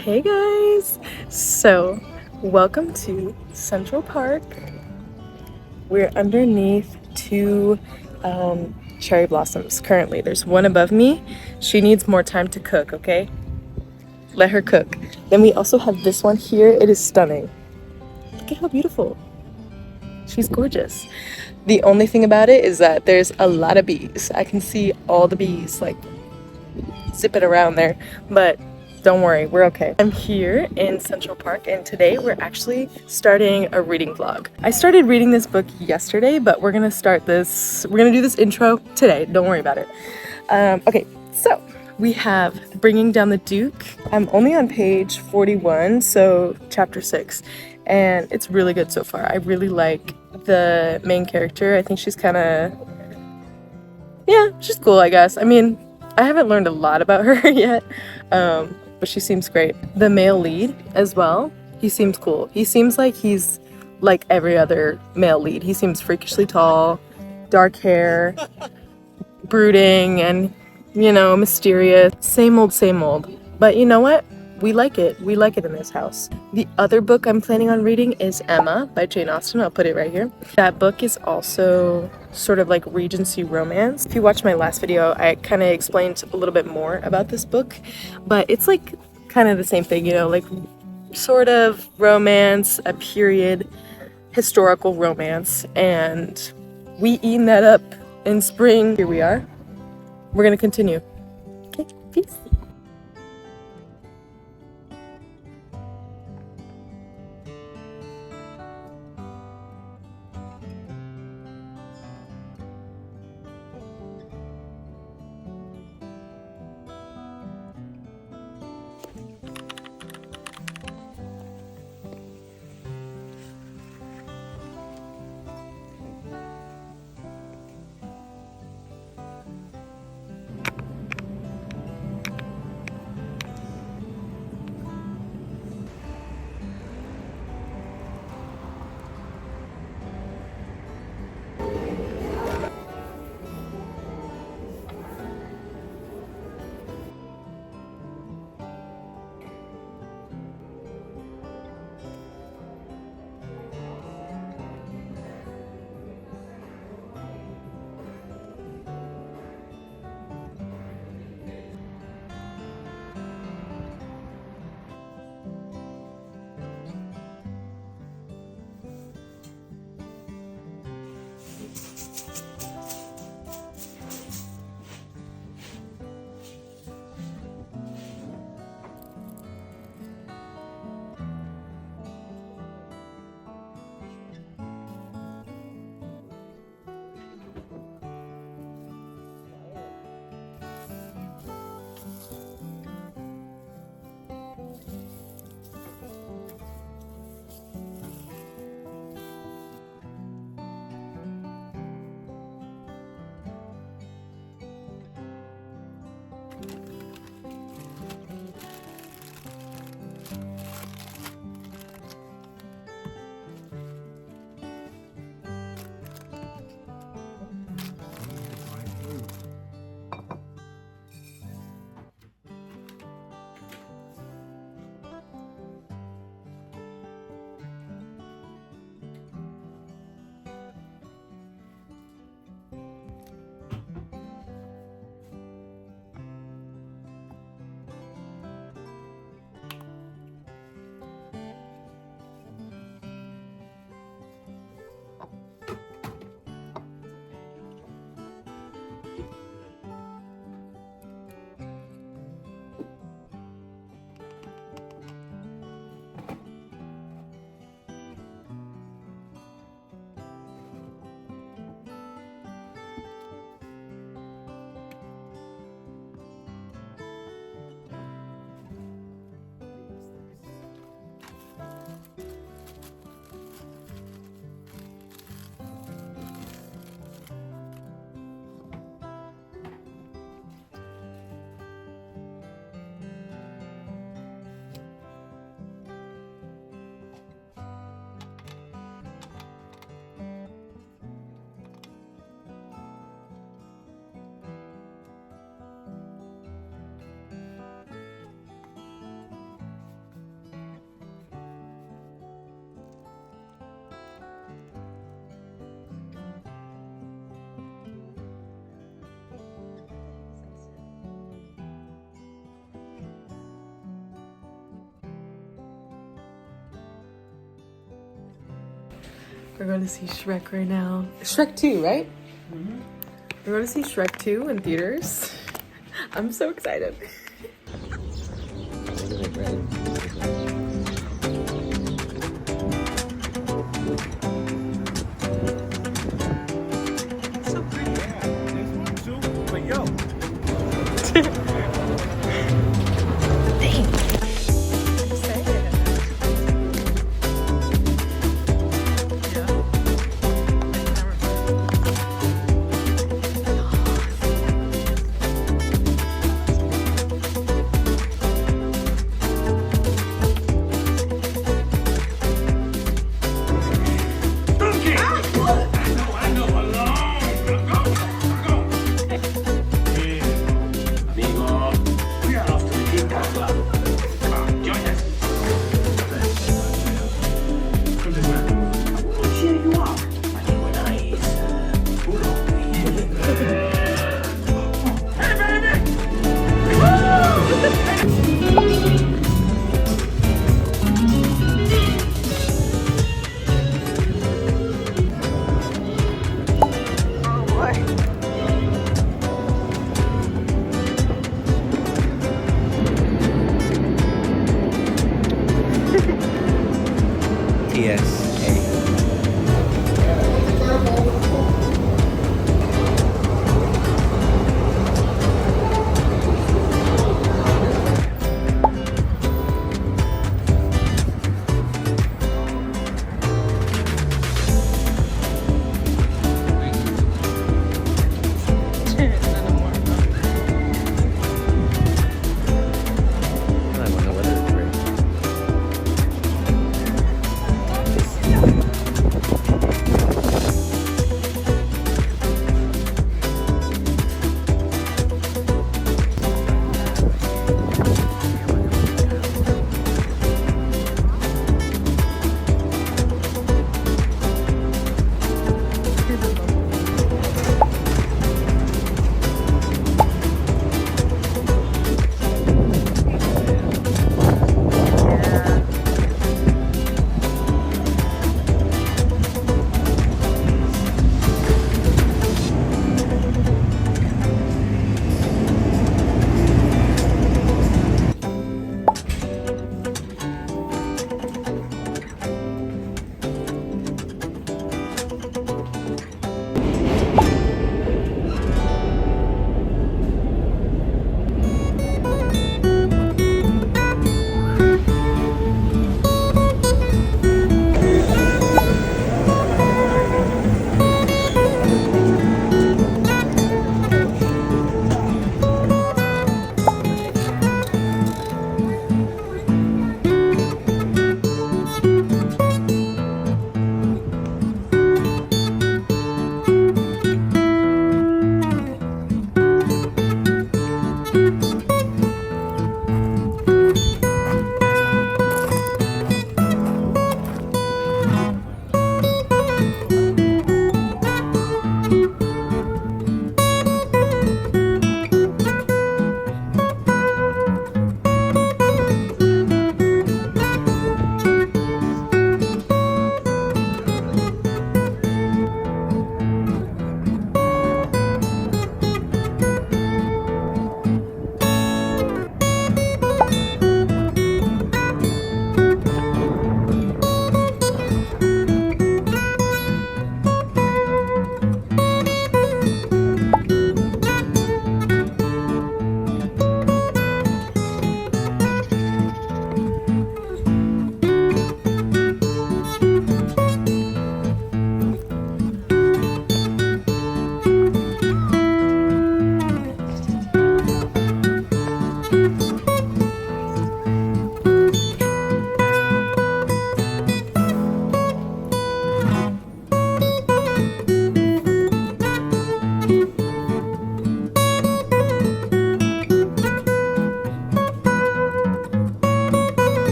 Hey guys! So, welcome to Central Park. We're underneath two cherry blossoms currently. There's one above me. She needs more time to cook, okay? Let her cook. Then we also have this one here. It is stunning. Look at how beautiful. She's gorgeous. The only thing about it is that there's a lot of bees. I can see all the bees like zipping around there, but don't worry, we're okay. I'm here in Central Park and today we're actually starting a reading vlog. I started reading this book yesterday, but we're gonna do this intro today. Don't worry about it. Okay, so we have Bringing Down the Duke. I'm only on page 41, so chapter 6, and it's really good so far. I really like the main character. I think she's she's cool, I guess. I mean, I haven't learned a lot about her yet, but she seems great. The male lead as well, he seems cool. He seems like he's like every other male lead. He seems freakishly tall, dark hair, brooding, and, mysterious. Same old, same old. But you know what? We like it. We like it in this house. The other book I'm planning on reading is Emma by Jane Austen. I'll put it right here. That book is also sort of like Regency romance. If you watched my last video, I kind of explained a little bit more about this book, but it's like kind of the same thing, like sort of romance, a period historical romance, and we eaten that up in spring. Here we are. We're gonna continue. Okay, peace. We're going to see Shrek right now. Shrek 2, right? Mm-hmm. We're going to see Shrek 2 in theaters. I'm so excited. So pretty. Yeah, this one too. But yo. Dang.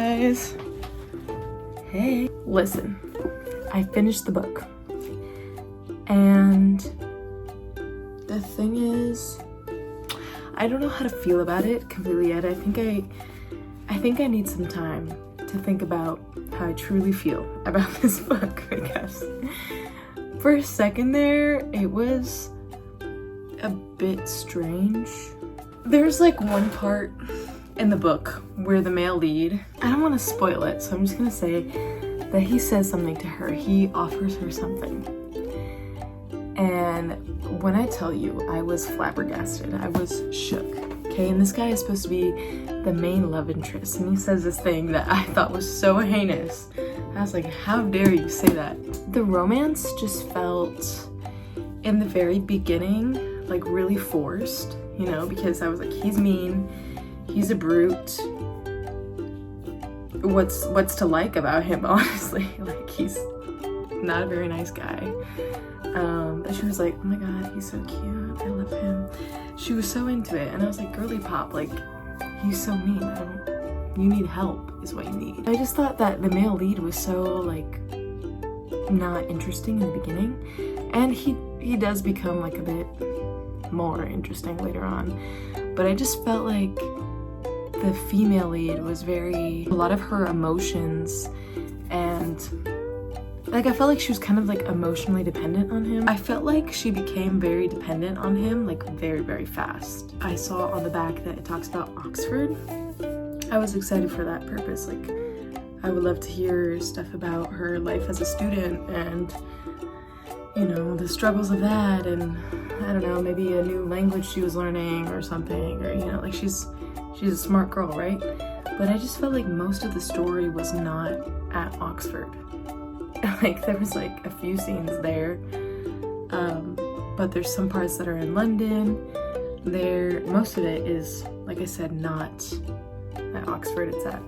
guys. Hey. Listen, I finished the book. And the thing is, I don't know how to feel about it completely yet. I think I need some time to think about how I truly feel about this book, I guess. For a second there, it was a bit strange. There's like one part in the book where the male lead, I don't want to spoil it, so I'm just gonna say that he says something to her. He offers her something. And when I tell you, I was flabbergasted. I was shook. Okay, and this guy is supposed to be the main love interest, and he says this thing that I thought was so heinous. I was like, how dare you say that? The romance just felt, in the very beginning, like really forced, you know, because I was like, he's mean, he's a brute. What's to like about him, honestly? Like, he's not a very nice guy. And she was like, oh my god, he's so cute, I love him. She was so into it, and I was like, girly pop, like, he's so mean, you need help is what you need. I just thought that the male lead was so, like, not interesting in the beginning, and he does become, like, a bit more interesting later on, but I just felt like the female lead was a lot of her emotions, and like, I felt like she was kind of like emotionally dependent on him. I felt like she became very dependent on him, like very, very fast. I saw on the back that it talks about Oxford. I was excited for that purpose. Like, I would love to hear stuff about her life as a student and, you know, the struggles of that, and I don't know, maybe a new language she was learning or something, or, you know, like, she's a smart girl, right? But I just felt like most of the story was not at Oxford. Like, there was like a few scenes there, but there's some parts that are in London. Most of it is, like I said, not at Oxford, it's at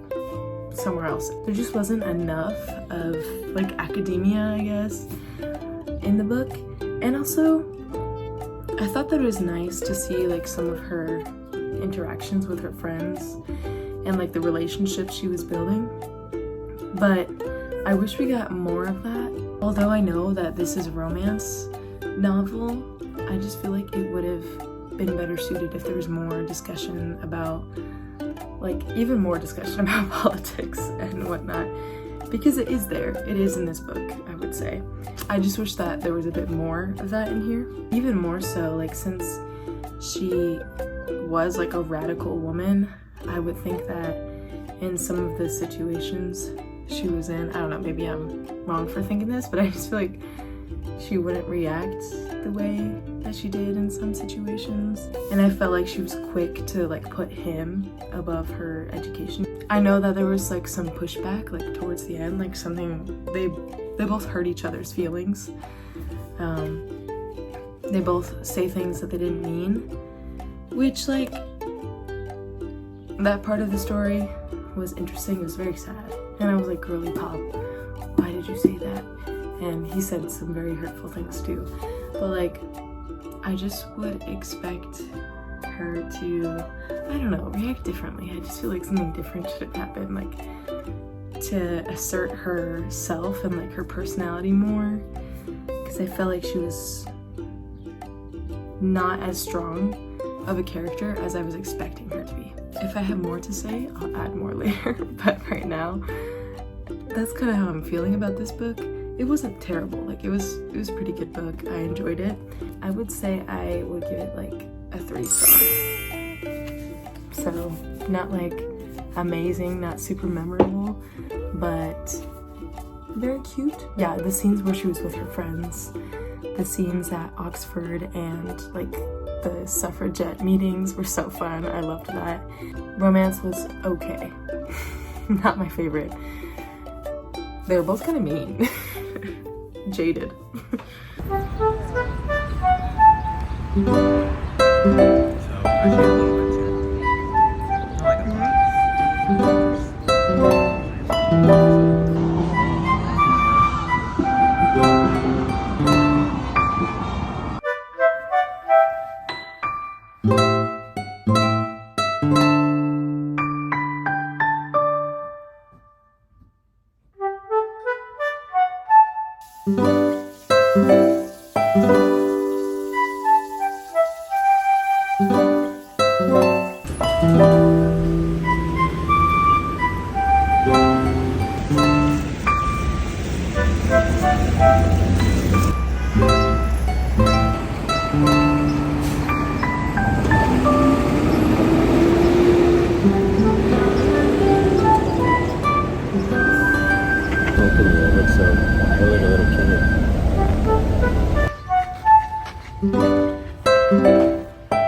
somewhere else. There just wasn't enough of like academia, I guess, in the book. And also, I thought that it was nice to see like some of her interactions with her friends and like the relationships she was building, but I wish we got more of that. Although I know that this is a romance novel, I just feel like it would have been better suited if there was more discussion about, like, even more discussion about politics and whatnot, because it is there. It is in this book, I would say. I just wish that there was a bit more of that in here. Even more so, like, since she was like a radical woman, I would think that in some of the situations she was in, I don't know, maybe I'm wrong for thinking this, but I just feel like she wouldn't react the way that she did in some situations. And I felt like she was quick to like put him above her education. I know that there was like some pushback like towards the end, like something, they both hurt each other's feelings. They both say things that they didn't mean, which, like, that part of the story was interesting. It was very sad. And I was like, girly pop, why did you say that? And he said some very hurtful things too. But like, I just would expect her to, I don't know, react differently. I just feel like something different should have happened, like to assert herself and like her personality more. Because I felt like she was not as strong of a character as I was expecting her to be. If I have more to say, I'll add more later, but right now, that's kind of how I'm feeling about this book. It wasn't terrible, like it was a pretty good book. I enjoyed it. I would say I would give it like a 3-star. So not like amazing, not super memorable, but very cute. Yeah, the scenes where she was with her friends, the scenes at Oxford, and like the suffragette meetings were so fun. I loved that. Romance was okay. Not my favorite. They were both kind of mean. Jaded. So I feel a little bit too. Not like a lot.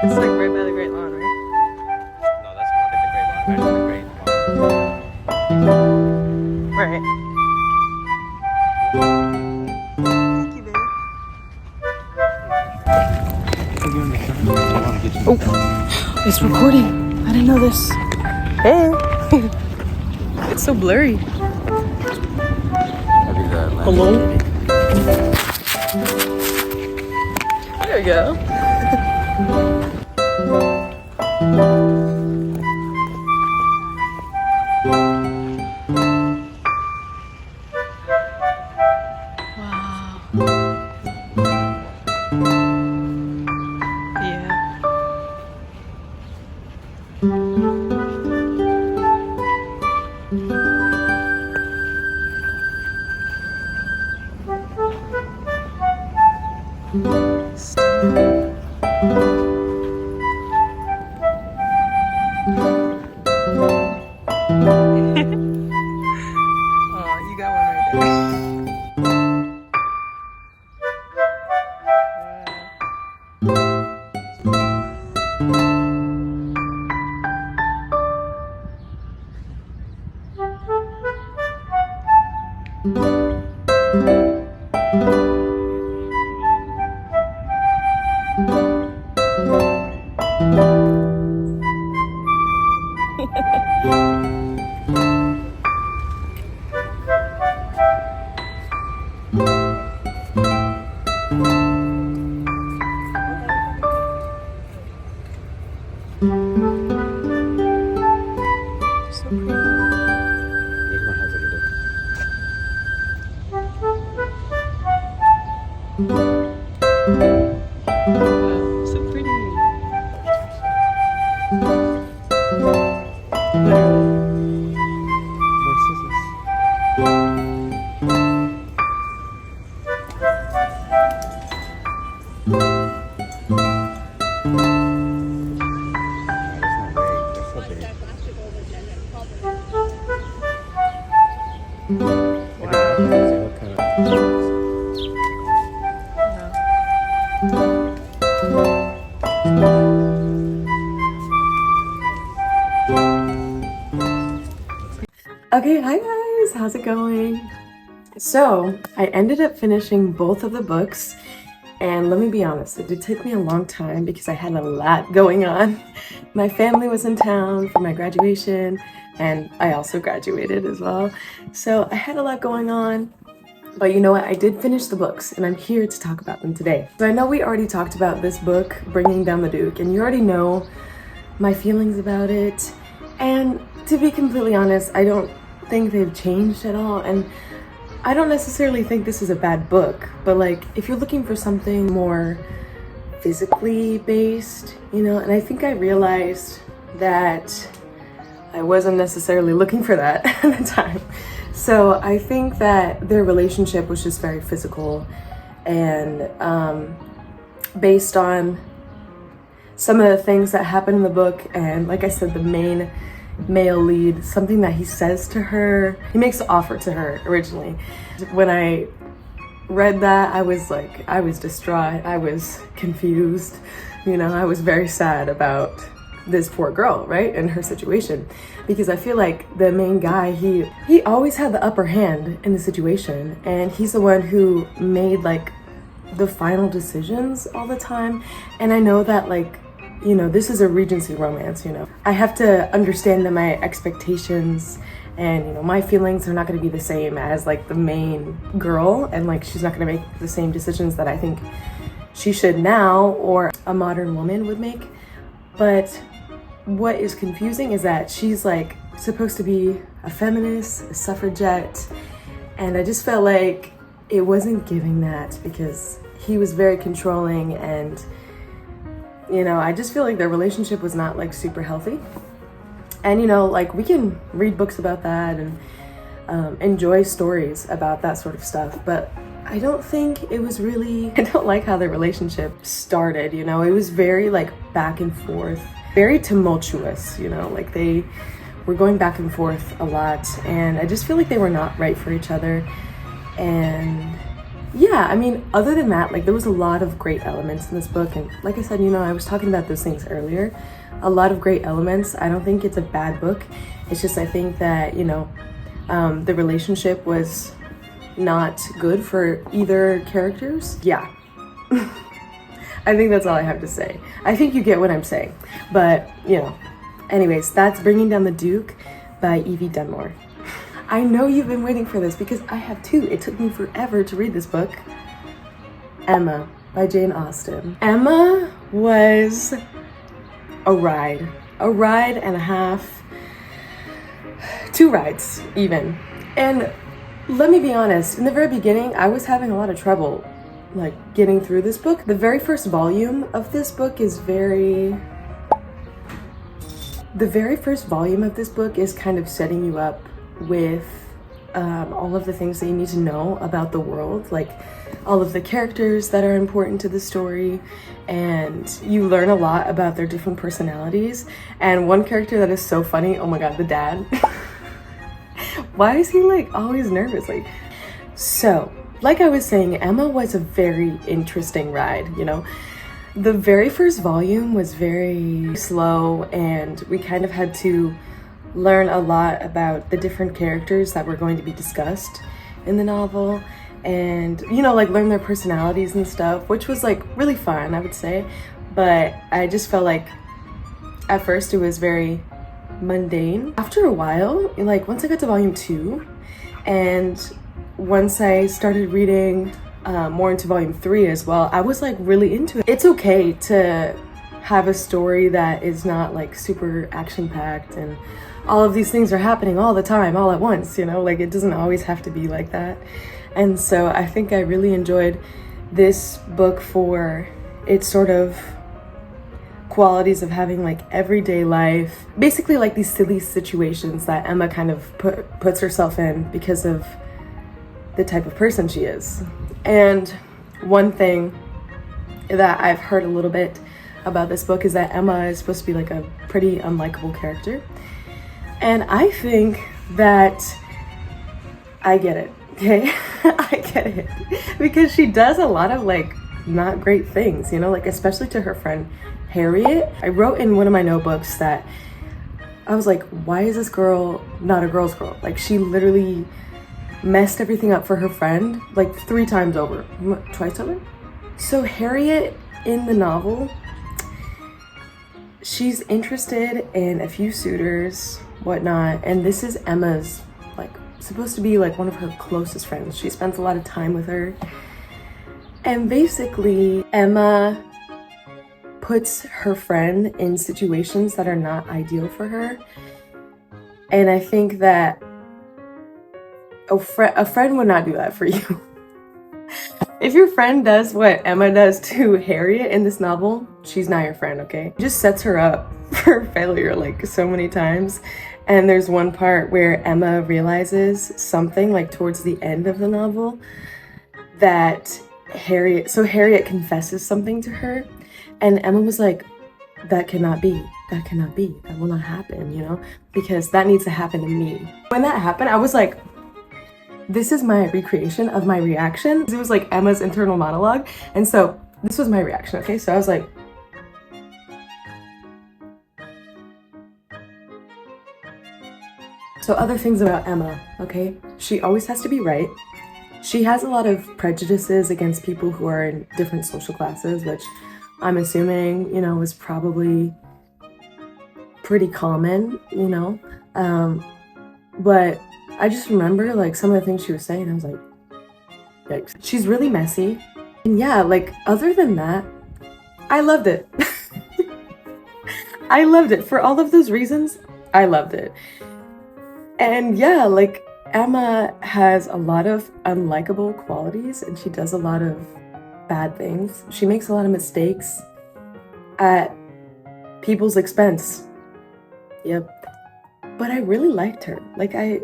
It's like right by the Great Lawn, right? No, that's more like the Great Lawn, better than the Great Lawn. Right. Thank you, babe. Oh, it's recording. I didn't know this. Hey. It's so blurry. Hello? There we go. Okay, hi guys, how's it going? So, I ended up finishing both of the books, and let me be honest, it did take me a long time because I had a lot going on. My family was in town for my graduation, and I also graduated as well. So I had a lot going on, but you know what? I did finish the books, and I'm here to talk about them today. So I know we already talked about this book, Bringing Down the Duke, and you already know my feelings about it. And to be completely honest, I don't think they've changed at all, and I don't necessarily think this is a bad book, but like if you're looking for something more physically based, you know, and I think I realized that I wasn't necessarily looking for that at the time. So I think that their relationship was just very physical and based on some of the things that happen in the book, and like I said, the main male lead, something that he says to her, he makes an offer to her originally. When I read that, I was distraught, I was confused, you know, I was very sad about this poor girl, right, and her situation, because I feel like the main guy, he always had the upper hand in the situation, and he's the one who made like the final decisions all the time. And I know that, like, you know, this is a Regency romance, you know. I have to understand that my expectations and, you know, my feelings are not going to be the same as like the main girl, and like she's not going to make the same decisions that I think she should now or a modern woman would make. But what is confusing is that she's like supposed to be a feminist, a suffragette, and I just felt like it wasn't giving that, because he was very controlling, and you know, I just feel like their relationship was not like super healthy. And you know, like we can read books about that and enjoy stories about that sort of stuff, but I don't think it was really, I don't like how their relationship started, you know. It was very like back and forth, very tumultuous, you know, like they were going back and forth a lot, and I just feel like they were not right for each other. And yeah, I mean, other than that, like there was a lot of great elements in this book, and like I said, you know, I was talking about those things earlier, a lot of great elements. I don't think it's a bad book. It's just, I think that, you know, the relationship was not good for either characters. Yeah. I think that's all I have to say. I think you get what I'm saying. But, you know, anyways, that's Bringing Down the Duke by Evie Dunmore. I know you've been waiting for this, because I have too. It took me forever to read this book. Emma by Jane Austen. Emma was a ride and a half. 2 rides even. And let me be honest, in the very beginning, I was having a lot of trouble like getting through this book. The very first volume of this book is kind of setting you up with all of the things that you need to know about the world, like all of the characters that are important to the story, and you learn a lot about their different personalities. And one character that is so funny, oh my god, the dad. Why is he like always nervous? Like, so like I was saying, Emma was a very interesting ride, you know. The very first volume was very slow, and we kind of had to learn a lot about the different characters that were going to be discussed in the novel, and you know, like learn their personalities and stuff, which was like really fun, I would say. But I just felt like at first it was very mundane. After a while, like once I got to volume 2, and once I started reading more into volume 3 as well, I was like really into it. It's okay to have a story that is not like super action-packed and all of these things are happening all the time, all at once, you know, like it doesn't always have to be like that. And so I think I really enjoyed this book for its sort of qualities of having like everyday life, basically like these silly situations that Emma kind of puts herself in because of the type of person she is. And one thing that I've heard a little bit about this book is that Emma is supposed to be like a pretty unlikable character, and I think that I get it, okay? I get it, because she does a lot of like not great things, you know, like especially to her friend Harriet. I wrote in one of my notebooks that I was like, why is this girl not a girl's girl? Like she literally messed everything up for her friend like 3 times over, twice over. So Harriet in the novel, she's interested in a few suitors, whatnot, and this is Emma's like supposed to be like one of her closest friends. She spends a lot of time with her, and basically Emma puts her friend in situations that are not ideal for her. And I think that a friend would not do that for you. If your friend does what Emma does to Harriet in this novel, she's not your friend, okay? It just sets her up for failure like so many times. And there's one part where Emma realizes something like towards the end of the novel that Harriet confesses something to her, and Emma was like, that cannot be, that will not happen, you know, because that needs to happen to me. When that happened, I was like, this is my recreation of my reaction. It was like Emma's internal monologue, and so this was my reaction, okay? So I was like, so other things about Emma, okay? She always has to be right. She has a lot of prejudices against people who are in different social classes, which I'm assuming, you know, was probably pretty common, you know? But I just remember like some of the things she was saying, I was like, yikes. She's really messy. And yeah, like other than that, I loved it. I loved it. For all of those reasons, I loved it. And yeah, like Emma has a lot of unlikable qualities and she does a lot of bad things. She makes a lot of mistakes at people's expense. Yep. But I really liked her. Like I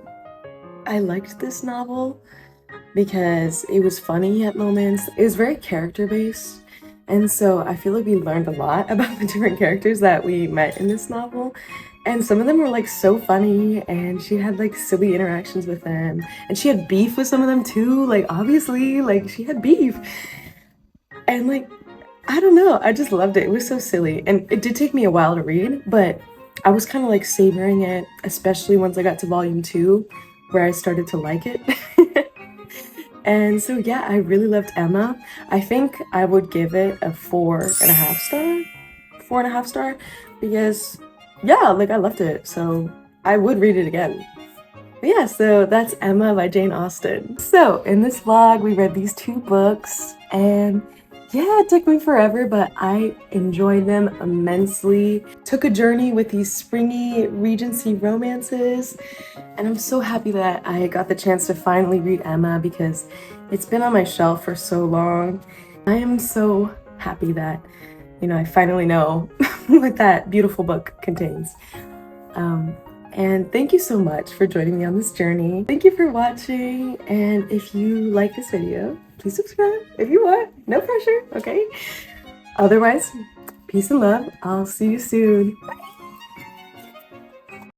liked this novel because it was funny at moments. It was very character based. And so I feel like we learned a lot about the different characters that we met in this novel. And some of them were like so funny, and she had like silly interactions with them. And she had beef with some of them too. Like, obviously, like she had beef. And like, I don't know, I just loved it. It was so silly. And it did take me a while to read, but I was kind of like savoring it, especially once I got to volume 2, where I started to like it. And so yeah, I really loved Emma. I think I would give it a 4.5 star. 4.5 star, because yeah, like I loved it. So I would read it again. But yeah, so that's Emma by Jane Austen. So in this vlog, we read these 2 books, and yeah, it took me forever, but I enjoyed them immensely. Took a journey with these springy Regency romances, and I'm so happy that I got the chance to finally read Emma because it's been on my shelf for so long. I am so happy that, you know, I finally know what that beautiful book contains. And thank you so much for joining me on this journey. Thank you for watching, and if you like this video, please subscribe if you want. No pressure, okay? Otherwise, peace and love. I'll see you soon. Bye!